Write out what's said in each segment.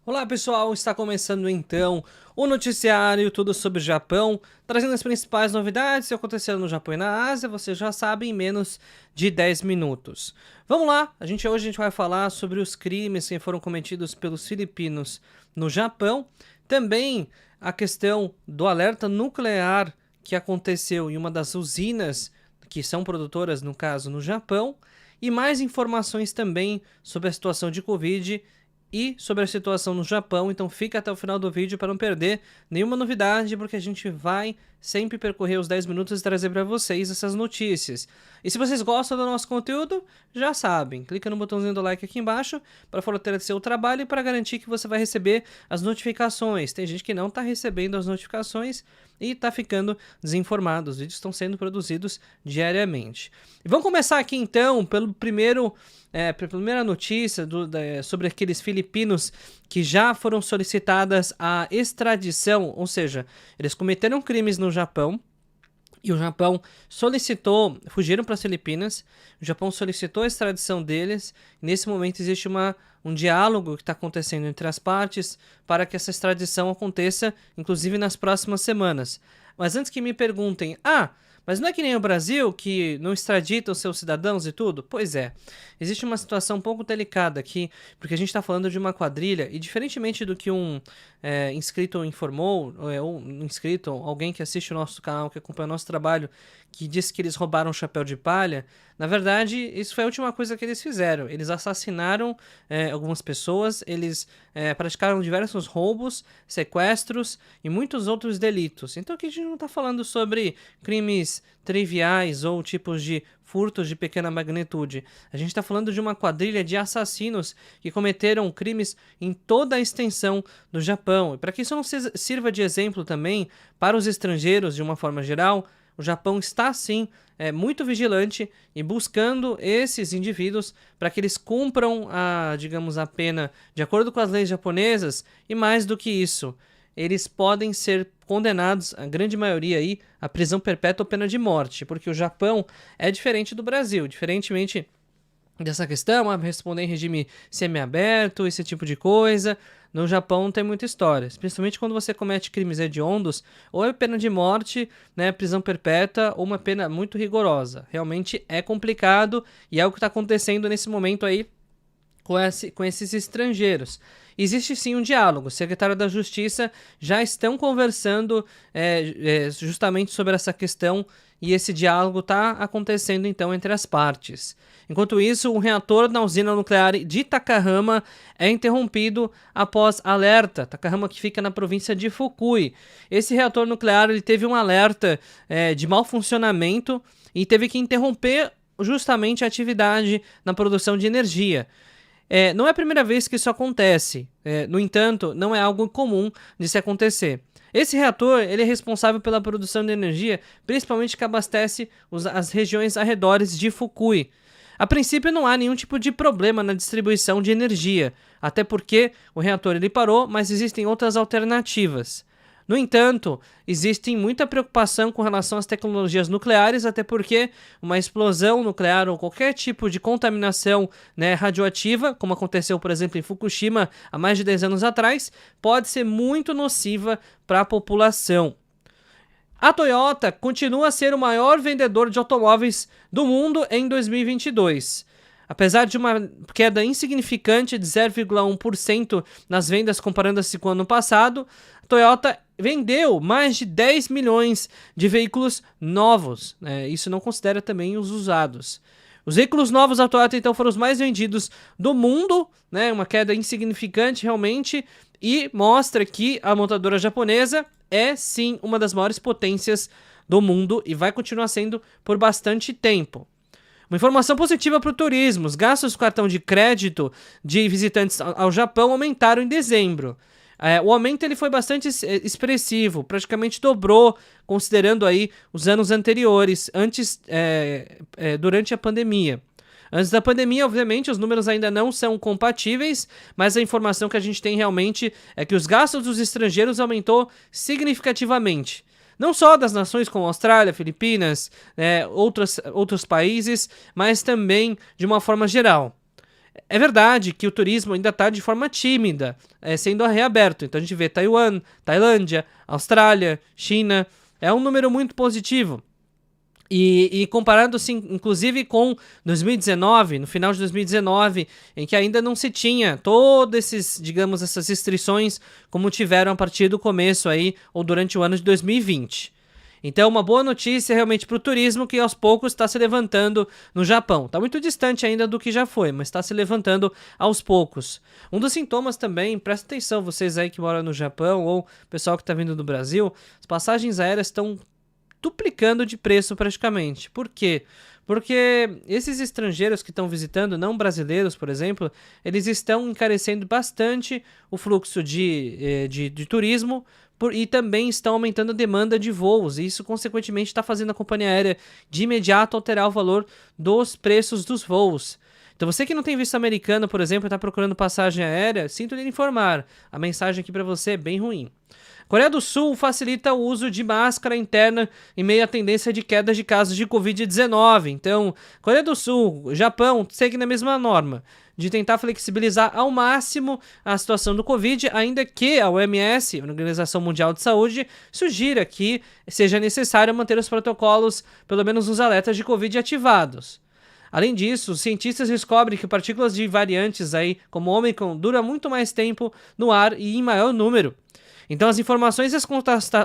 Olá pessoal, está começando então o noticiário Tudo sobre o Japão, trazendo as principais novidades que aconteceram no Japão e na Ásia, você já sabe, em menos de 10 minutos. Vamos lá, hoje a gente vai falar sobre os crimes que foram cometidos pelos filipinos no Japão, também a questão do alerta nuclear que aconteceu em uma das usinas que são produtoras, no caso, no Japão, e mais informações também sobre a situação de Covid e sobre a situação no Japão, então fica até o final do vídeo para não perder nenhuma novidade, porque a gente vai sempre percorrer os 10 minutos e trazer para vocês essas notícias. E se vocês gostam do nosso conteúdo, já sabem, clica no botãozinho do like aqui embaixo para fortalecer o trabalho e para garantir que você vai receber as notificações. Tem gente que não está recebendo as notificações e está ficando desinformado. Os vídeos estão sendo produzidos diariamente. E vamos começar aqui então pela primeira notícia sobre aqueles filipinos que já foram solicitadas a extradição, ou seja, eles cometeram crimes no Japão e o Japão solicitou, fugiram para as Filipinas, o Japão solicitou a extradição deles. Nesse momento existe um diálogo que está acontecendo entre as partes para que essa extradição aconteça, inclusive nas próximas semanas. Mas antes que me perguntem, mas não é que nem o Brasil, que não extradita os seus cidadãos e tudo? Pois é, existe uma situação um pouco delicada aqui, porque a gente está falando de uma quadrilha, e diferentemente do que um inscrito informou, ou um inscrito, alguém que assiste o nosso canal, que acompanha o nosso trabalho, que disse que eles roubaram um chapéu de palha, na verdade, isso foi a última coisa que eles fizeram. Eles assassinaram algumas pessoas, eles praticaram diversos roubos, sequestros e muitos outros delitos. Então aqui a gente não está falando sobre crimes triviais ou tipos de furtos de pequena magnitude. A gente está falando de uma quadrilha de assassinos que cometeram crimes em toda a extensão do Japão. E para que isso não sirva de exemplo também para os estrangeiros de uma forma geral, o Japão está sim muito vigilante e buscando esses indivíduos para que eles cumpram a pena de acordo com as leis japonesas, e mais do que isso, eles podem ser condenados, a grande maioria aí, a prisão perpétua ou pena de morte, porque o Japão é diferente do Brasil, diferentemente dessa questão, responder em regime semiaberto, esse tipo de coisa. No Japão não tem muita história, principalmente quando você comete crimes hediondos, ou é pena de morte, né, prisão perpétua, ou uma pena muito rigorosa. Realmente é complicado e é o que está acontecendo nesse momento aí com esses estrangeiros. Existe sim um diálogo, o secretário da Justiça já estão conversando justamente sobre essa questão, e esse diálogo está acontecendo então entre as partes. Enquanto isso, um reator na usina nuclear de Takahama é interrompido após alerta. Takahama, que fica na província de Fukui. Esse reator nuclear ele teve um alerta de mau funcionamento e teve que interromper justamente a atividade na produção de energia. Não é a primeira vez que isso acontece, no entanto, não é algo comum de se acontecer. Esse reator ele é responsável pela produção de energia, principalmente que abastece as regiões arredores de Fukui. A princípio não há nenhum tipo de problema na distribuição de energia, até porque o reator ele parou, mas existem outras alternativas. No entanto, existe muita preocupação com relação às tecnologias nucleares, até porque uma explosão nuclear ou qualquer tipo de contaminação, radioativa, como aconteceu, por exemplo, em Fukushima há mais de 10 anos atrás, pode ser muito nociva para a população. A Toyota continua a ser o maior vendedor de automóveis do mundo em 2022. Apesar de uma queda insignificante de 0,1% nas vendas comparando-se com o ano passado, a Toyota vendeu mais de 10 milhões de veículos novos. Isso não considera também os usados. Os veículos novos da Toyota então foram os mais vendidos do mundo, uma queda insignificante realmente, e mostra que a montadora japonesa é sim uma das maiores potências do mundo e vai continuar sendo por bastante tempo. Uma informação positiva para o turismo: os gastos do cartão de crédito de visitantes ao Japão aumentaram em dezembro. O aumento ele foi bastante expressivo, praticamente dobrou, considerando aí os anos anteriores, durante a pandemia. Antes da pandemia, obviamente, os números ainda não são compatíveis, mas a informação que a gente tem realmente é que os gastos dos estrangeiros aumentou significativamente. Não só das nações como Austrália, Filipinas, outros países, mas também de uma forma geral. É verdade que o turismo ainda está de forma tímida, sendo reaberto. Então a gente vê Taiwan, Tailândia, Austrália, China, é um número muito positivo. E comparando, assim, inclusive com 2019, no final de 2019, em que ainda não se tinha todos esses, digamos, essas restrições como tiveram a partir do começo aí, ou durante o ano de 2020. Então, uma boa notícia realmente para o turismo que aos poucos está se levantando no Japão. Está muito distante ainda do que já foi, mas está se levantando aos poucos. Um dos sintomas também, presta atenção, vocês aí que moram no Japão ou pessoal que está vindo do Brasil, as passagens aéreas estão duplicando de preço praticamente. Por quê? Porque esses estrangeiros que estão visitando, não brasileiros, por exemplo, eles estão encarecendo bastante o fluxo de turismo e também estão aumentando a demanda de voos. E isso, consequentemente, está fazendo a companhia aérea de imediato alterar o valor dos preços dos voos. Então você que não tem visto americano, por exemplo, e está procurando passagem aérea, sinto lhe informar. A mensagem aqui para você é bem ruim. Coreia do Sul facilita o uso de máscara interna em meio à tendência de queda de casos de Covid-19. Então, Coreia do Sul, Japão, segue na mesma norma de tentar flexibilizar ao máximo a situação do Covid, ainda que a OMS, a Organização Mundial de Saúde, sugira que seja necessário manter os protocolos, pelo menos os alertas de Covid ativados. Além disso, os cientistas descobrem que partículas de variantes aí, como Omicron, duram muito mais tempo no ar e em maior número. Então as informações e as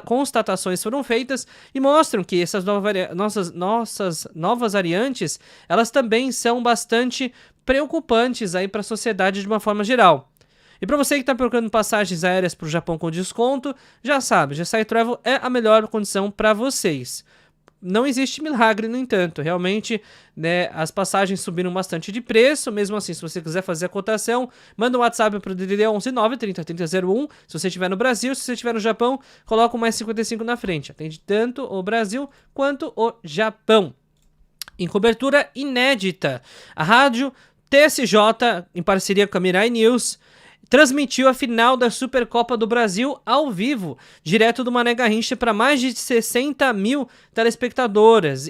constatações foram feitas e mostram que essas nossas novas variantes, elas também são bastante preocupantes aí para a sociedade de uma forma geral. E para você que está procurando passagens aéreas para o Japão com desconto, já sabe, GSI Travel é a melhor condição para vocês. Não existe milagre, no entanto, realmente, né, as passagens subiram bastante de preço. Mesmo assim, se você quiser fazer a cotação, manda um WhatsApp para o DDD 119 30 30 01. Se você estiver no Brasil, se você estiver no Japão, coloca o mais 55 na frente. Atende tanto o Brasil quanto o Japão. Em cobertura inédita, a rádio TSJ, em parceria com a Mirai News, transmitiu a final da Supercopa do Brasil ao vivo, direto do Mané Garrincha para mais de 60 mil telespectadores.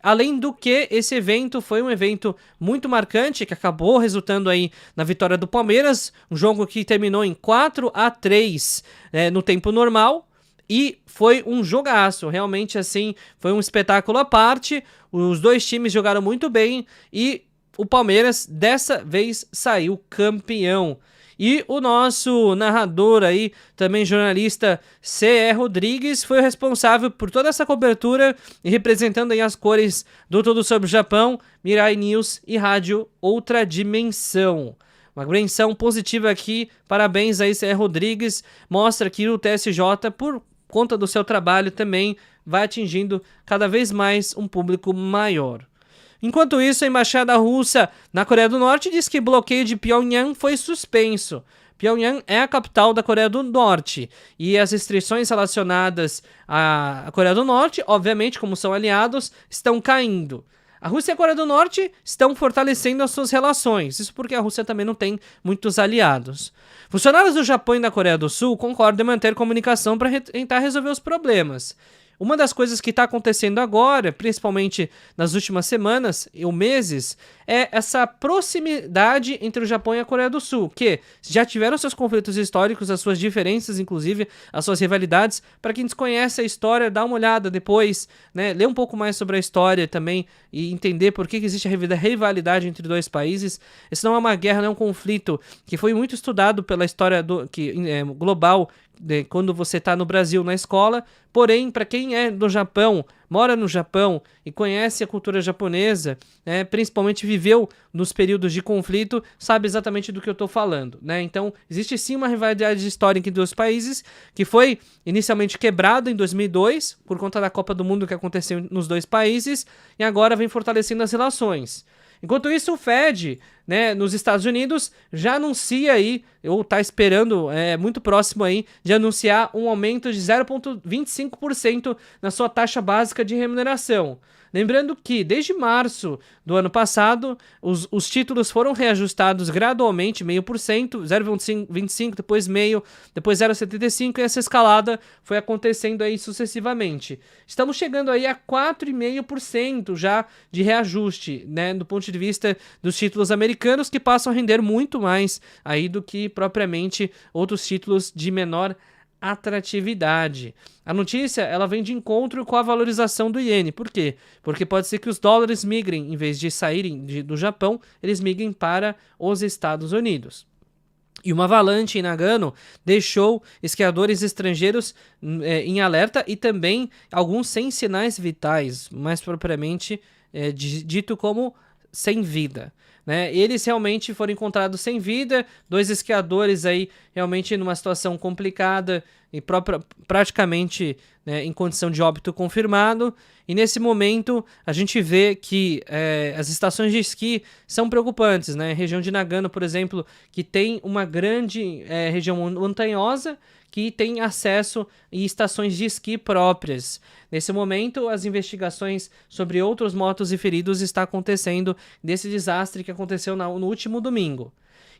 Além do que, esse evento foi um evento muito marcante, que acabou resultando aí na vitória do Palmeiras, um jogo que terminou em 4-3 no tempo normal. E foi um jogaço, realmente assim, foi um espetáculo à parte. Os dois times jogaram muito bem e o Palmeiras dessa vez saiu campeão. E o nosso narrador aí, também jornalista C.E. Rodrigues, foi o responsável por toda essa cobertura e representando aí as cores do Tudo Sobre o Japão, Mirai News e Rádio Outra Dimensão. Uma menção positiva aqui, parabéns aí C.E. Rodrigues, mostra que o TSJ, por conta do seu trabalho também, vai atingindo cada vez mais um público maior. Enquanto isso, a embaixada russa na Coreia do Norte diz que o bloqueio de Pyongyang foi suspenso. Pyongyang é a capital da Coreia do Norte e as restrições relacionadas à Coreia do Norte, obviamente, como são aliados, estão caindo. A Rússia e a Coreia do Norte estão fortalecendo as suas relações, isso porque a Rússia também não tem muitos aliados. Funcionários do Japão e da Coreia do Sul concordam em manter comunicação para tentar resolver os problemas. Uma das coisas que está acontecendo agora, principalmente nas últimas semanas ou meses, é essa proximidade entre o Japão e a Coreia do Sul, que já tiveram seus conflitos históricos, as suas diferenças, inclusive as suas rivalidades. Para quem desconhece a história, dá uma olhada depois, né, lê um pouco mais sobre a história também e entender por que existe a rivalidade entre dois países. Isso não é uma guerra, não é um conflito que foi muito estudado pela história global, quando você está no Brasil na escola. Porém, para quem é do Japão, mora no Japão e conhece a cultura japonesa, principalmente viveu nos períodos de conflito, sabe exatamente do que eu estou falando, né? Então, existe sim uma rivalidade histórica entre os países, que foi inicialmente quebrada em 2002, por conta da Copa do Mundo que aconteceu nos dois países, e agora vem fortalecendo as relações. Enquanto isso, o Fed né, nos Estados Unidos, já anuncia aí, ou está esperando, muito próximo aí, de anunciar um aumento de 0,25% na sua taxa básica de remuneração. Lembrando que, desde março do ano passado, os títulos foram reajustados gradualmente, 0,5%, 0,25%, depois 0,5%, depois 0,75%, e essa escalada foi acontecendo aí sucessivamente. Estamos chegando aí a 4,5% já de reajuste, né, do ponto de vista dos títulos americanos, que passam a render muito mais aí do que propriamente outros títulos de menor atratividade. A notícia, ela vem de encontro com a valorização do iene. Por quê? Porque pode ser que os dólares migrem, em vez de saírem do Japão, eles migrem para os Estados Unidos. E uma avalanche em Nagano deixou esquiadores estrangeiros em alerta e também alguns sem sinais vitais, mais propriamente dito como sem vida. Né? Eles realmente foram encontrados sem vida, 2 esquiadores aí realmente numa situação complicada e praticamente, né, em condição de óbito confirmado. E nesse momento a gente vê que as estações de esqui são preocupantes, né? A região de Nagano, por exemplo, que tem uma grande região montanhosa, que tem acesso e estações de esqui próprias. Nesse momento, as investigações sobre outros mortos e feridos estão acontecendo desse desastre que aconteceu no último domingo.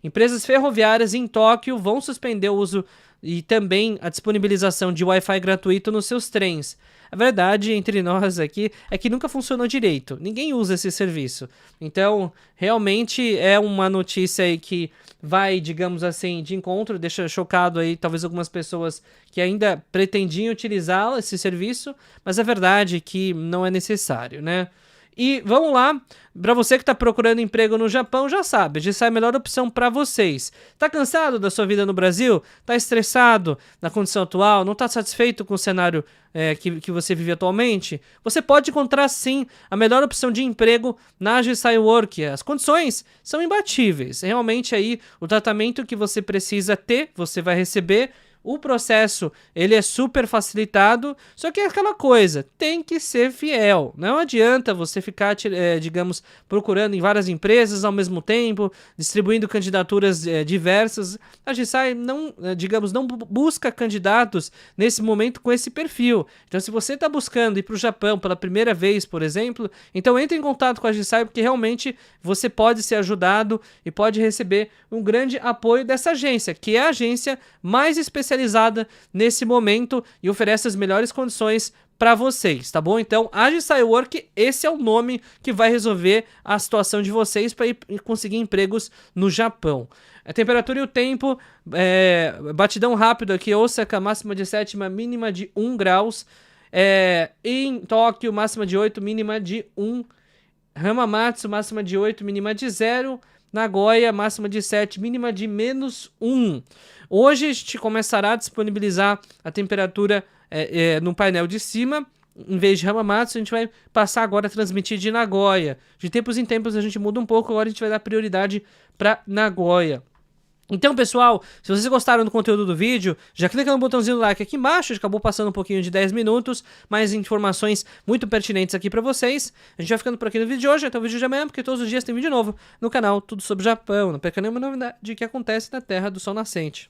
Empresas ferroviárias em Tóquio vão suspender o uso e também a disponibilização de Wi-Fi gratuito nos seus trens. A verdade, entre nós aqui, é que nunca funcionou direito. Ninguém usa esse serviço. Então, realmente é uma notícia aí que vai, digamos assim, de encontro, deixa chocado aí talvez algumas pessoas que ainda pretendiam utilizar esse serviço, mas a verdade é que não é necessário, né? E vamos lá, para você que está procurando emprego no Japão, já sabe, a GSI é a melhor opção para vocês. Tá cansado da sua vida no Brasil? Tá estressado na condição atual? Não tá satisfeito com o cenário que você vive atualmente? Você pode encontrar sim a melhor opção de emprego na GSI Work. As condições são imbatíveis. Realmente aí o tratamento que você precisa ter, você vai receber. O processo, ele é super facilitado, só que é aquela coisa, tem que ser fiel. Não adianta você ficar, digamos, procurando em várias empresas ao mesmo tempo, distribuindo candidaturas diversas. A GSI não, digamos, não busca candidatos nesse momento com esse perfil. Então, se você está buscando ir para o Japão pela primeira vez, por exemplo, então entre em contato com a GSI, porque realmente você pode ser ajudado e pode receber um grande apoio dessa agência, que é a agência mais especializada nesse momento e oferece as melhores condições para vocês, tá bom? Então, a GSI Work, esse é o nome que vai resolver a situação de vocês para conseguir empregos no Japão. A temperatura e o tempo, batidão rápido aqui, Osaka, máxima de 7, mínima de 1 graus. Em Tóquio, máxima de 8, mínima de 1. Hamamatsu, máxima de 8, mínima de 0. Nagoya, máxima de 7, mínima de -1. Hoje a gente começará a disponibilizar a temperatura no painel de cima. Em vez de Hamamatsu, a gente vai passar agora a transmitir de Nagoya. De tempos em tempos a gente muda um pouco, agora a gente vai dar prioridade para Nagoya. Então, pessoal, se vocês gostaram do conteúdo do vídeo, já clica no botãozinho do like aqui embaixo, acabou passando um pouquinho de 10 minutos, mais informações muito pertinentes aqui pra vocês. A gente vai ficando por aqui no vídeo de hoje, até o vídeo de amanhã, porque todos os dias tem vídeo novo no canal, tudo sobre Japão. Não perca nenhuma novidade que acontece na Terra do Sol Nascente.